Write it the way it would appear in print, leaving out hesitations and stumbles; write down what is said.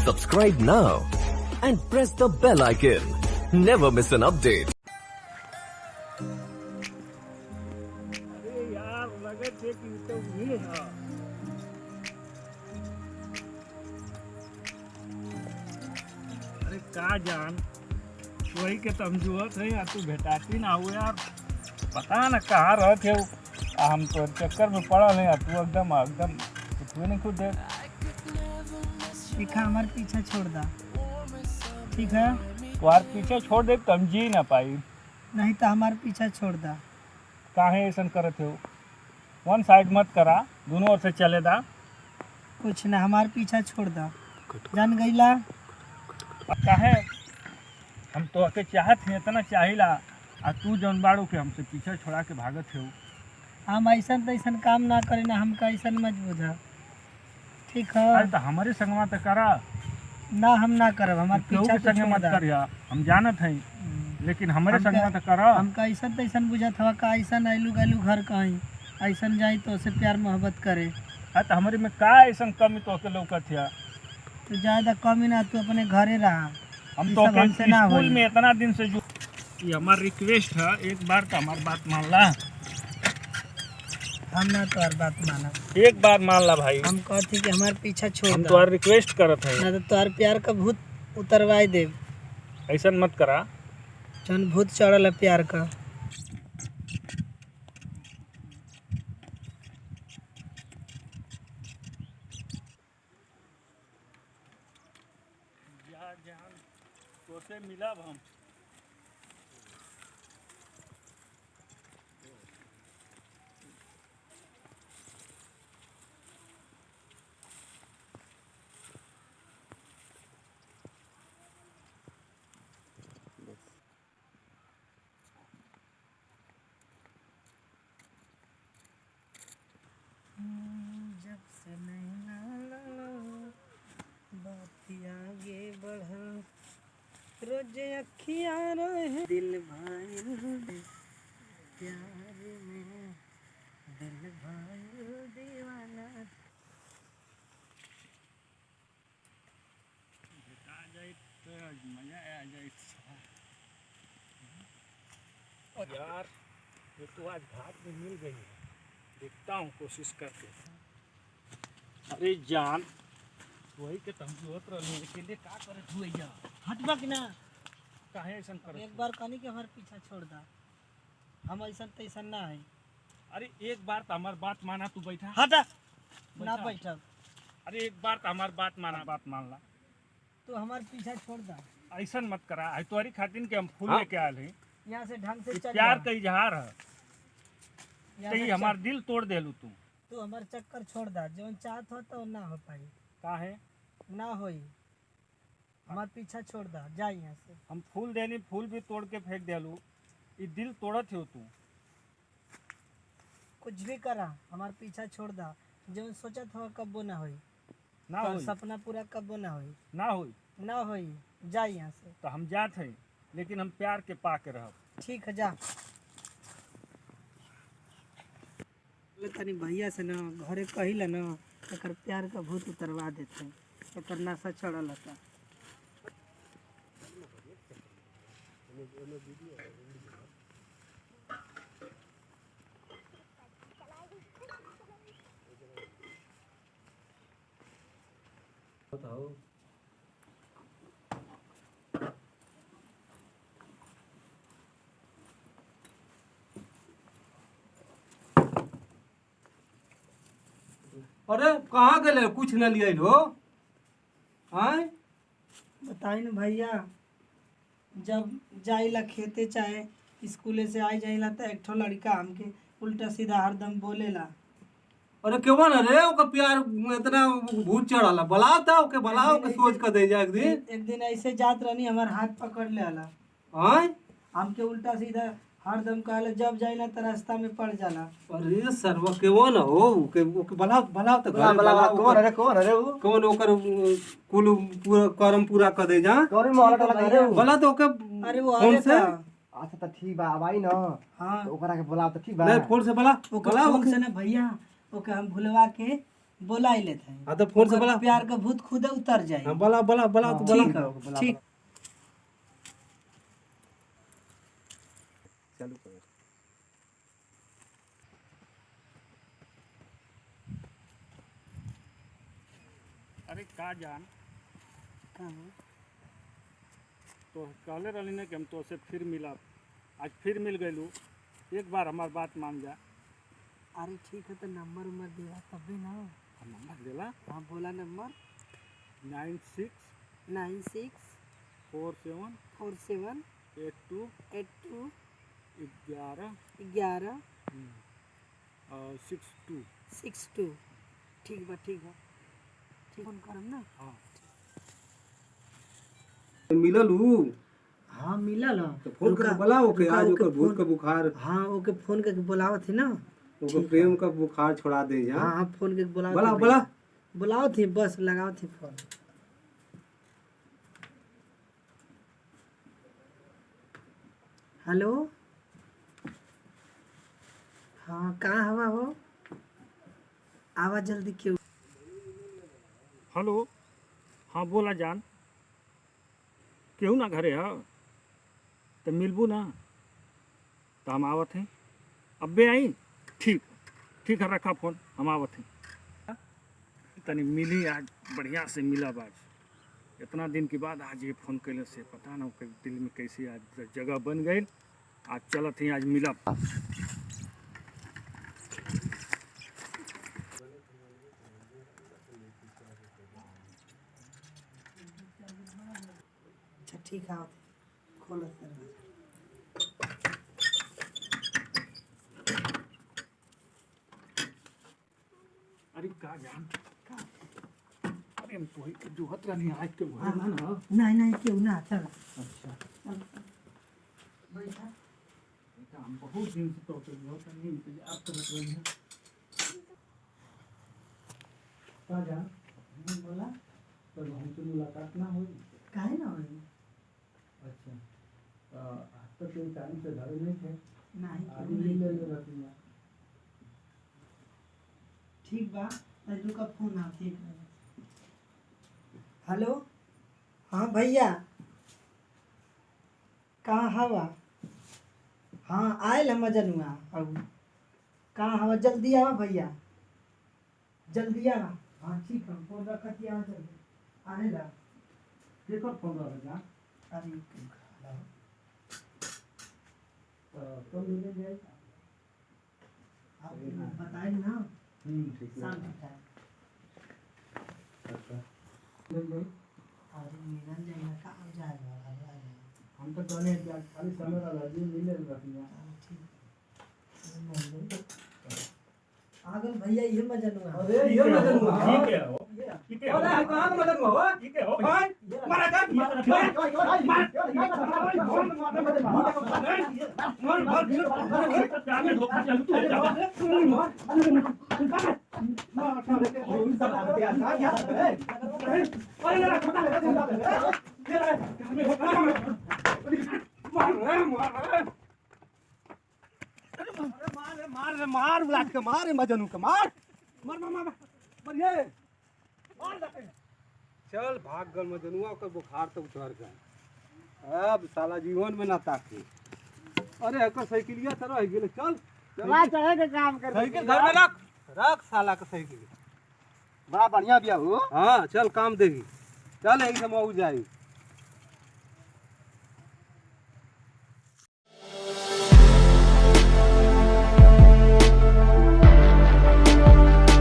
Subscribe now and press the bell icon. Never miss an update. अरे यार लगे थे कि तो ये है। अरे का जान वही के तुम जुआत है यार, तू भेटाती ना हो यार, पता ना कहाँ रह थे हम तो चक्कर में पड़ा है यार, तू एकदम एकदम कुछ नहीं खुद है। ठीक है, हमारे पीछे छोड़ दा। ठीक है, तुम्हारे पीछे छोड़ दे तुम जी ना पाई, नहीं तो हमारे पीछे छोड़ दा। काहे ऐसा करते हो? वन साइड मत करा, दोनों ओर से चले दा। कुछ ना, हमारे पीछे छोड़ दा। जान गईला काहे हम तो के चाहत हैं, इतना चाहिला आ तू जौन बाड़ू के हमसे पीछे छोड़ा के भागत हो। हम ऐसा तैसन काम ना करे ना, हमका ऐसा मत बुझा। ठीक है, अरे तो हमारे संगवा तो करा ना हम ना करब, हमारे केहू पीछे के तो संगे छोड़ मत दा। करिया, हम जानत हैं, लेकिन हमारे संगवा तो करा। हमका ऐसा तैसन बुझत हवा का ऐसा आइलू गैलू घर कहीं ऐसा जाई तो उसे प्यार मोहब्बत करे। अरे तो हमारे में का ऐसा कमी तो के लौकत है? तो ज़्यादा कमी ना, तू अपने घरे रहा। हम ई तो सब हमसे ना स्कूल होई। में इतना दिन से जो ये हमारी रिक्वेस्ट है, एक बार तो हमारी बात मान ला। हम ना तो हर बात माना, एक बार मान ला भाई, हम कहती कि हमारे पीछे छोड़ हम दा, तो रिक्वेस्ट करत है, ना तो तोहर प्यार का भूत उतरवाई दे। ऐसा मत करा। जौन भूत चढ़ल है प्यार का। तो से मिला हम जब से नैना लड़ा, बात आगे बढ़ल, रोज अखियाँ रहे दिल भाई प्यार में, दिल भाई दीवाना। आ जाए तो मजा आ जाए। और यार ये तो आज घाट में मिल गई है, देखता हूँ कोशिश करके। अरे जान वही के तुम जोत रहे के लिए का करे तू भैया? हटबा कि ना, काहे ऐसा करे? एक बार कहनी कि हमारे पीछा छोड़ दा, हम ऐसा तैसा ना है। अरे एक बार तो हमारी बात माना, तू बैठा। हटा ना बैठा। बैठब, अरे एक बार तो हमारी बात माना, बात मान ला। तो हमारे पीछा छोड़ दा। ऐसा मत करा, आई तुम्हारी खातिर के हम फूल हाँ? लेके आए हैं। यहाँ से ढंग से चल प्यार जा। का इजहार है, यहाँ कहीं से हमारा दिल तोड़ देलू तू। तू हमारे चक्कर छोड़ दा, जो चाहत हो तो ना हो पाई, काहे ना होई। हमारे पीछा छोड़ दा, जा यहाँ से। हम फूल देनी, फूल भी तोड़ के फेंक देलू, ये दिल तोड़त हो तू। कुछ भी करा, हमारे पीछा छोड़ दा, जो सोचत हो कब्बो ना होई, ना तो होई, सपना पूरा कब्बो ना होई, ना होई ना होई। जा यहाँ से। तो हम जात हैं, लेकिन हम प्यार के पा के रहब। ठीक है, जा। तनी भैया से ना घरे कहिला ना, एकर प्यार का भूत उतरवा देते हैं, एकर नशा चढ़ल था। अरे कहाँ गए? कुछ न लिया हो आय? बताई ना भैया, जब जाइला खेते चाहे स्कूले से आई जाइला तो एक ठो लड़का हमके उल्टा सीधा हरदम बोलेला। अरे क्यों ना रे, ओका प्यार में इतना भूत चढ़ाला, बुलाओ था ओके, बुलाओ के सोच कर दे जा एक दिन। एक दिन ऐसे जात रहनी, हमार हाथ पकड़ ले आला, आय? हमके उल्टा सीधा हरदम कहला, जब जाइला तो रास्ता में पड़ जाला। अरे सर्व क्यों ना हो, ओके ओके बुलाओ बुलाओ तो घर बुलाओ। कौन अरे वो कौन ओकर कुल पूरा कर्म पूरा कर दे जा। कौन मोहल्ला टोला करे वो? बोला तो ओके अरे वो फोन आगे से। था। अच्छा तो ठीक बा, अब आई ना हाँ, तो ओकरा के बुलाओ तो ठीक बा। नहीं फोन से बोला, ओके बुलाओ फोन ओके। से ना भैया, ओके हम भुलवा के बोला ही लेते हैं। हाँ तो फोन से बोला। प्यार का भूत खुद उतर जाए। हाँ बोला बोला बोला तो बोला। ठीक है, ठीक। चालू करो। अरे का जान हाँ। तो कहले रही ने कि हम तो से फिर मिला, आज फिर मिल गलू, एक बार हमार बात मान जा। अरे ठीक है तो नंबर उम्र देगा तभी ना। नंबर देला हाँ बोला नंबर 964782 11 62। 62। ठीक बा ठीक बा, फोन करम ना। हाँ मिलल हूँ हाँ मिलल ह। तो फोन करके बुलाओ के आज ओकर भूत का बुखार, हाँ ओके फोन करके बुलाओ थी ना। ओकर प्रेम का बुखार छोड़ा दे जा। हाँ हाँ फोन करके बुलाओ बोला थी। बोला। बुलाओ थी, बस लगाओ थी फोन। हेलो हाँ कहाँ हवा हो, आवाज जल्दी क्यों। हेलो हाँ बोला जान, केहू ना घरे है तो मिलबू ना, तो हम आवत हैं अब्बे आई। ठीक ठीक है रखा फोन, हम आवत हैं। तनी मिली आज, बढ़िया से मिला आज, इतना दिन के बाद आज ये फ़ोन कैले से पता ना दिल में कैसे आज जगह बन गई। आज चलत ही आज मिला। अच्छा ठीक है, खोलो दरवाजा। अरे का जान अरे हम तो ही जोहत रही आज के घर ना ना। नहीं नहीं क्यों ना, चलो अच्छा बैठा। हम बहुत दिन से तो जोहत नहीं इंतजार करत रही हैं। का जान बोला तो हमसे मुलाकात ना हुई। काहे ना होई। अच्छा आज तक कोई टाइम से घरे नहीं थे, नहीं आज क्यों मिल नहीं। ले रहती हैं। ठीक बा, लड्डू का फोन आ ठीक है। हेलो हाँ भैया कहाँ हवा। हाँ आयल हम जनुआ अब, कहाँ हवा जल्दी आवा भैया, जल्दी आवा। हाँ ठीक है, फोन रखा कि आवा जल्दी आने ला। केकर फोन रहा जान, अरे क्यों खा रहा हो? तो मिले जाए। आप बताए ना ठीक है। शाम के टाइम। अच्छा मिल गई। अरे मिलन जाएगा कहाँ जाएगा। हम तो कहने हैं कि आज खाली समय वाला जी मिले रहती हैं। आगल भैया ये मजनुआ। अरे ये मदन हुआ। ठीक है हो, ठीक है हो। अरे कहाँ का मदन हुआ। ठीक है हो। मारा का मार बुलाट के मार मजनू के मार मार मार मार मार ये मार दे। चल भाग गल मजनुआ का बुखार तो उतर गया, अब साला जीवन में ना ताके। अरे हकर साइकिलिया तो रह गेल। चल चला चढ़े के काम कर। साइकिल घर में रख रख साला का साइकिल। बड़ा बढ़िया बिया हो। हाँ चल काम देगी। चल यही से मऊ जाई।